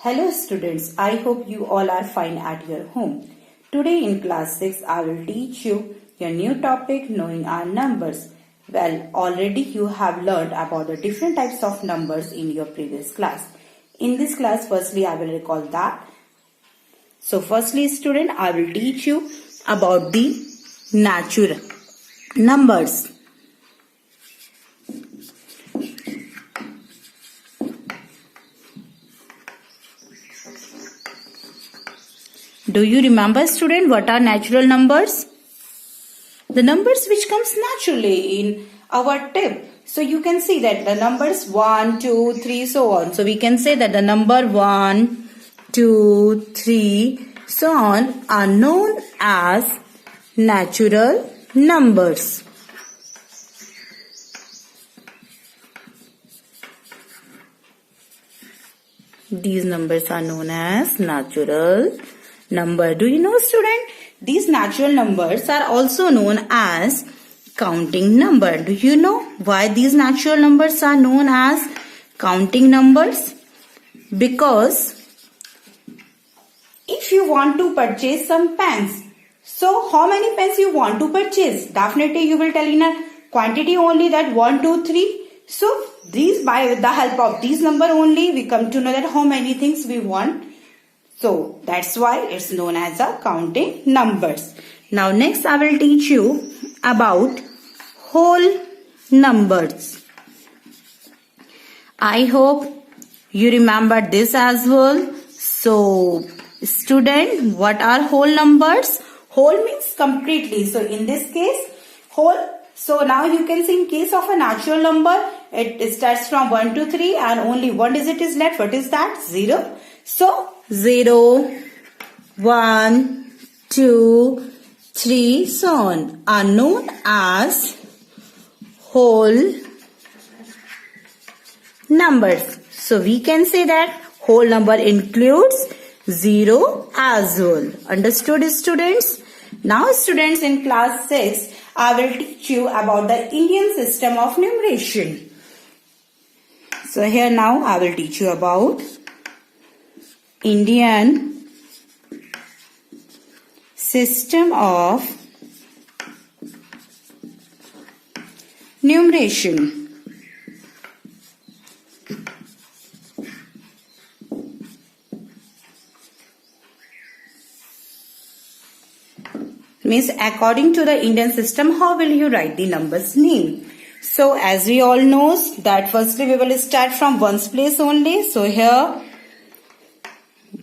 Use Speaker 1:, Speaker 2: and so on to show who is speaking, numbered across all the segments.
Speaker 1: Hello students, I hope you all are fine at your home. Today in class 6, I will teach you your new topic, knowing our numbers. Well, already you have learned about the different types of numbers in your previous class. In this class, firstly, I will recall that. So firstly, student, I will teach you about the natural numbers. Do you remember, student, what are natural numbers? The numbers which comes naturally in our tip. So you can see that the numbers 1, 2, 3, so on. So we can say that the number 1, 2, 3, so on are known as natural numbers. These numbers are known as natural number. Do you know, student? These natural numbers are also known as counting number. Do you know why these natural numbers are known as counting numbers? Because if you want to purchase some pens, so how many pens you want to purchase? Definitely you will tell in a quantity only that 1, 2, 3. So these, by the help of these number only, we come to know that how many things we want. So that's why it's known as a counting numbers. Now next I will teach you about whole numbers. I hope you remember this as well. So student, what are whole numbers? Whole means completely. So in this case, whole. So now you can see in case of a natural number, it starts from 1 to 3 and only one digit is left. What is that? 0. So 0, 1, 2, 3, so on are known as whole numbers. So we can say that whole number includes 0 as well. Understood, students? Now students, in class 6, I will teach you about the Indian system of numeration. So here now I will teach you about Indian system of numeration. Means according to the Indian system, how will you write the numbers name? So as we all knows that firstly we will start from ones place only. So here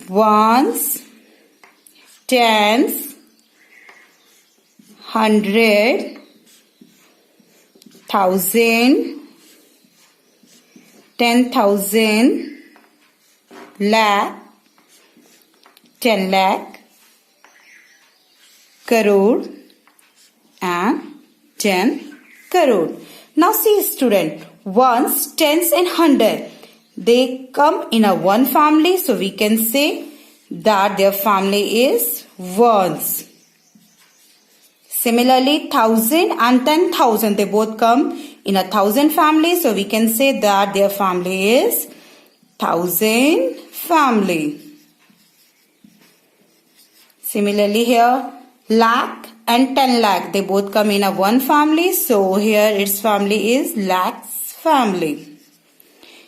Speaker 1: ones, tens, 100, 1000, 10,000, lakh, 10 lakh, crore and 10 crore. Now see student, ones, tens and 100. They come in a one family. So we can say that their family is ones. Similarly, 1000 and 10,000. They both come in a 1000 family. So we can say that their family is 1000 family. Similarly here, lakh and 10 lakh. They both come in a one family. So here its family is lakhs family.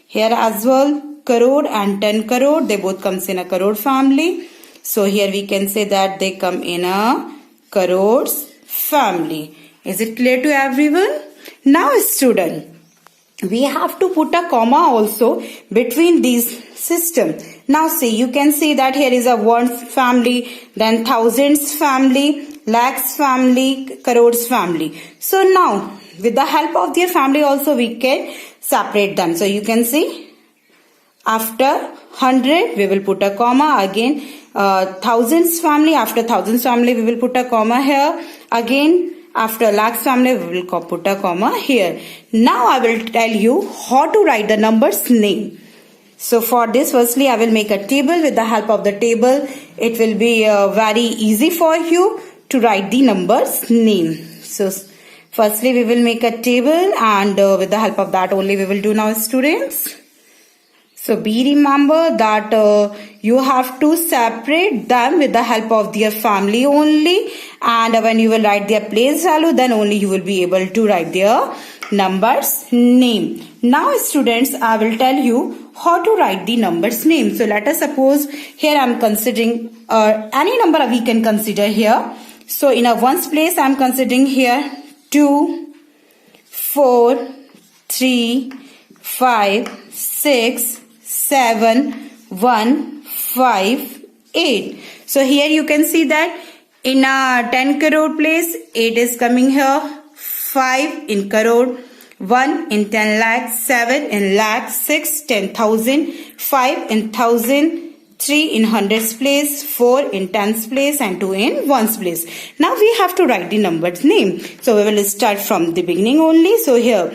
Speaker 1: Here as well, crore and 10 crore. They both comes in a crore family. So here we can say that they come in a crores family. Is it clear to everyone? Now student, we have to put a comma also between these system. Now see, you can see that here is a ones family, then thousands family, lakhs family, crores family. So now with the help of their family also we can separate them. So you can see after 100 we will put a comma. Again thousands family, after thousands family we will put a comma here. Again after lakhs family we will put a comma here. Now I will tell you how to write the numbers name. So for this, firstly I will make a table. With the help of the table it will be very easy for you to write the numbers name. So firstly we will make a table and with the help of that only we will do now students. So be remember that you have to separate them with the help of their family only, and when you will write their place value, then only you will be able to write their numbers name. Now students, I will tell you how to write the numbers name. So let us suppose here I am considering any number we can consider here. So in a ones place I am considering here 2, 4, 3, 5, 6, 7, 1, 5, 8. So here you can see that in a 10 crore place 8 is coming here, 5 in crore, 1 in 10 lakh, 7 in lakh, 6 10,000, 5 in thousand, 3 in hundreds place, 4 in tens place, and 2 in ones place. Now we have to write the numbers name. So we will start from the beginning only. So here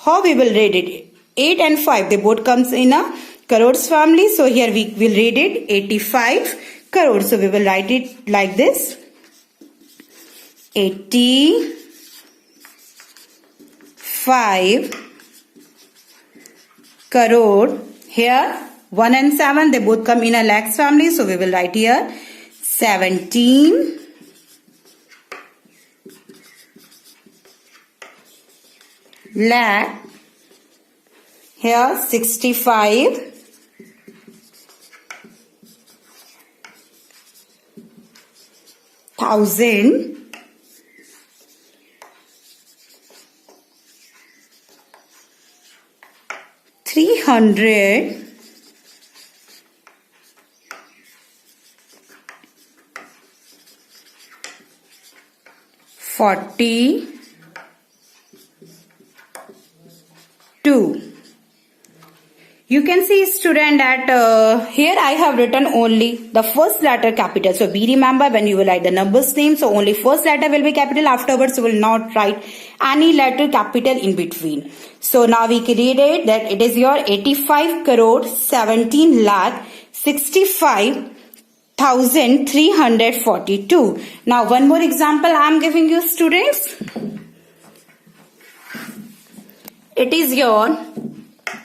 Speaker 1: how we will read it? 8 and 5 they both comes in a crores family. So here we will read it 85 crores. So we will write it like this: 85 crore. Here 1 and 7 they both come in a lakhs family. So we will write here 17 lakh. Here 65 thousand. 300 42. You can see student that here I have written only the first letter capital. So be remember when you will write the numbers name, so only first letter will be capital, afterwards you will not write any letter capital in between. So now we can read it that it is your 85 crore 17 lakh 65,342. Now one more example I am giving you students. It is your,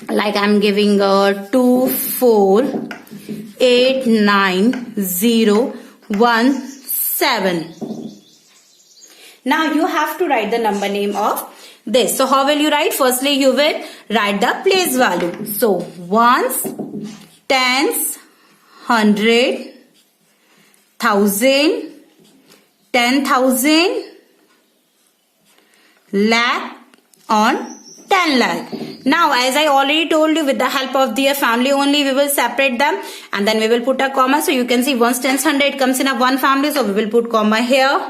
Speaker 1: like I am giving 2489,017. Now you have to write the number name of this. So how will you write? Firstly you will write the place value. So ones, tens, hundred, thousand, 10,000, lakh on 10 lakh. Now as I already told you, with the help of their family only we will separate them and then we will put a comma. So you can see ones, tens, hundred comes in a one family, so we will put comma here.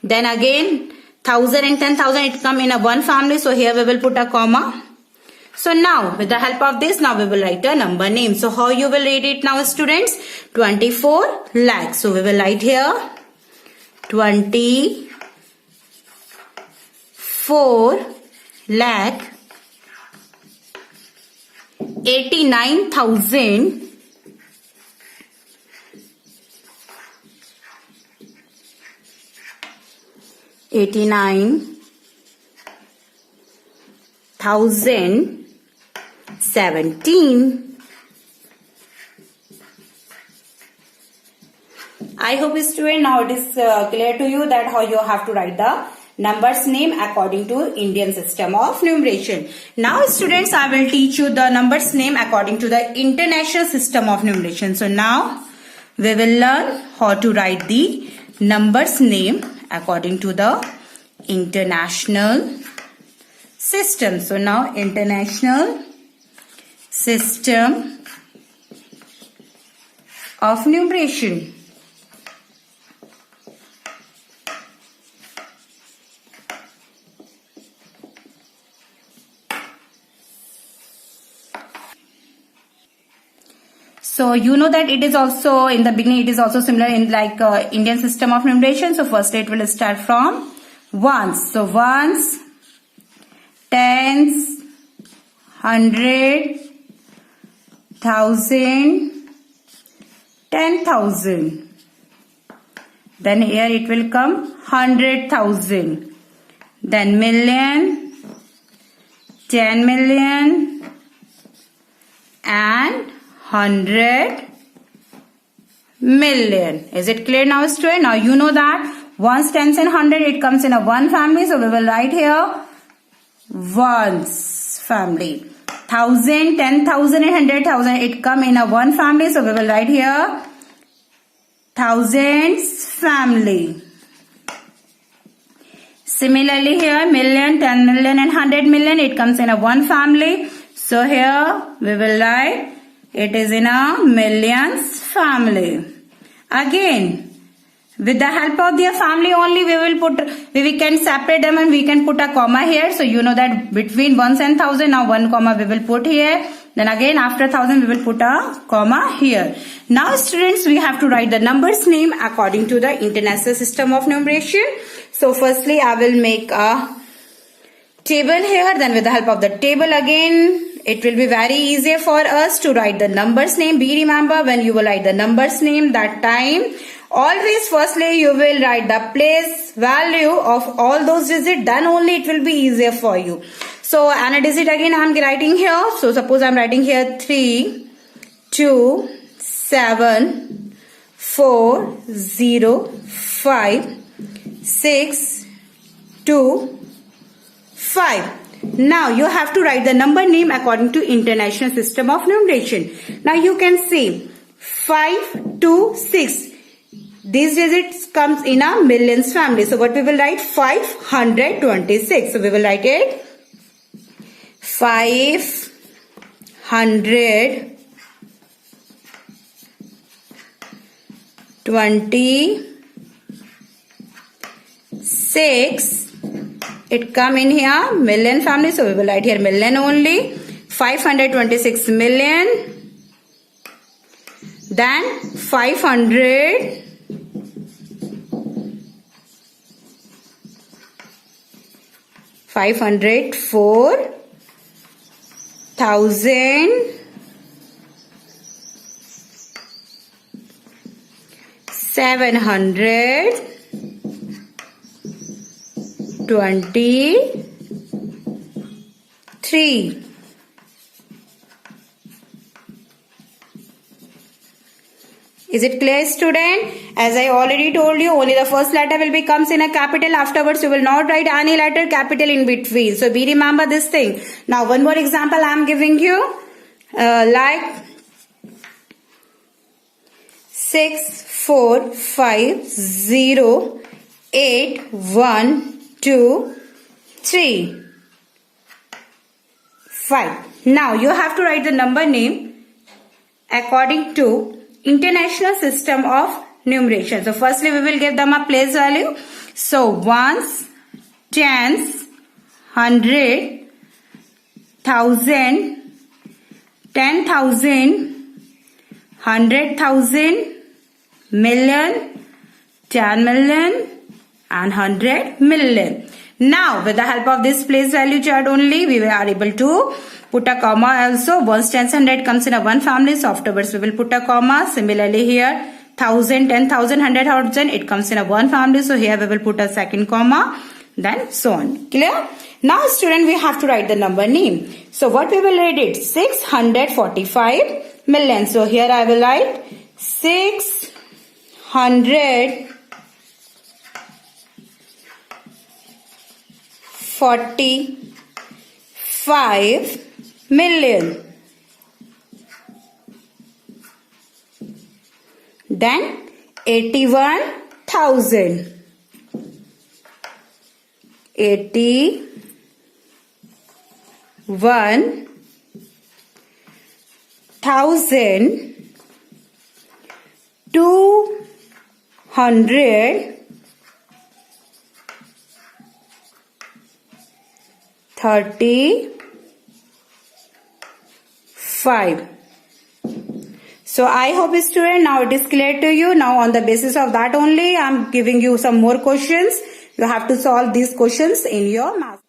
Speaker 1: Then again 1000 and 10,000 it come in a one family, so here we will put a comma. So now with the help of this, now we will write a number name. So how you will read it now students? 24 lakhs. So we will write here 24 lakh 89,000 17. I hope student now it is clear to you that how you have to write the numbers name according to Indian system of numeration. Now students, I will teach you the numbers name according to the international system of numeration. So now we will learn how to write the numbers name according to the international system. So now international system of numeration. So you know that it is also in the beginning it is also similar in like Indian system of numeration. So first it will start from ones. So ones, tens, hundred, thousand, 10,000. Then here it will come 100,000. Then million, 10 million, and 100 million. Is it clear now, student? Now you know that ones, tens and 100, it comes in a one family. So we will write here ones family. 1000, 10,000 and 100,000, it come in a one family. So we will write here thousands family. Similarly here, million, 10 million and 100 million, it comes in a one family. So here we will write it is in a millions family. Again, with the help of their family only, we can separate them and we can put a comma here. So you know that between ones and thousand, now one comma we will put here. Then again after thousand we will put a comma here. Now students, we have to write the numbers name according to the International System of Numeration. So firstly I will make a table here. Then with the help of the table again, it will be very easier for us to write the numbers name. Be remember, when you will write the numbers name, that time always firstly you will write the place value of all those digits, then only it will be easier for you. So and a digit again I am writing here. So suppose I am writing here 3, 2, 7, 4, 0, 5, 6, 2, 5. Now you have to write the number name according to International System of Numeration. Now you can see 5 to 6. These digits comes in a millions family. So what we will write? 526. So we will write it 526. It come in here million family. So we will write here million only. 526 million. Then 500. 504 thousand 723. Is it clear, student? As I already told you, only the first letter will be comes in a capital. Afterwards, you will not write any letter capital in between. So be remember this thing. Now, one more example I am giving you. Like 6, 4, 5, 0, 8, 1, 2, 3, 5. Now, you have to write the number name according to International System of Numeration. So firstly we will give them a place value. So ones, tens, 100, 1000, 10,000, 100,000, million, 10 million and 100 million. Now with the help of this place value chart only, we are able to put a comma also. Ones, tens, 100 comes in a one family. So afterwards we will put a comma. Similarly here 1000, 10,000, 100,000, it comes in a one family. So here we will put a second comma. Then so on. Clear? Now student, we have to write the number name. So what we will write it? 645 million. So here I will write 645 million. Then 81,000. 81,200 35. So I hope student now it is clear to you. Now on the basis of that only I am giving you some more questions. You have to solve these questions in your math.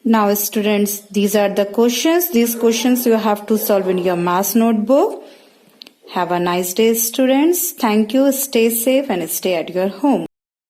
Speaker 1: Now students, these are the questions. These questions you have to solve in your math notebook. Have a nice day students. Thank you. Stay safe and stay at your home.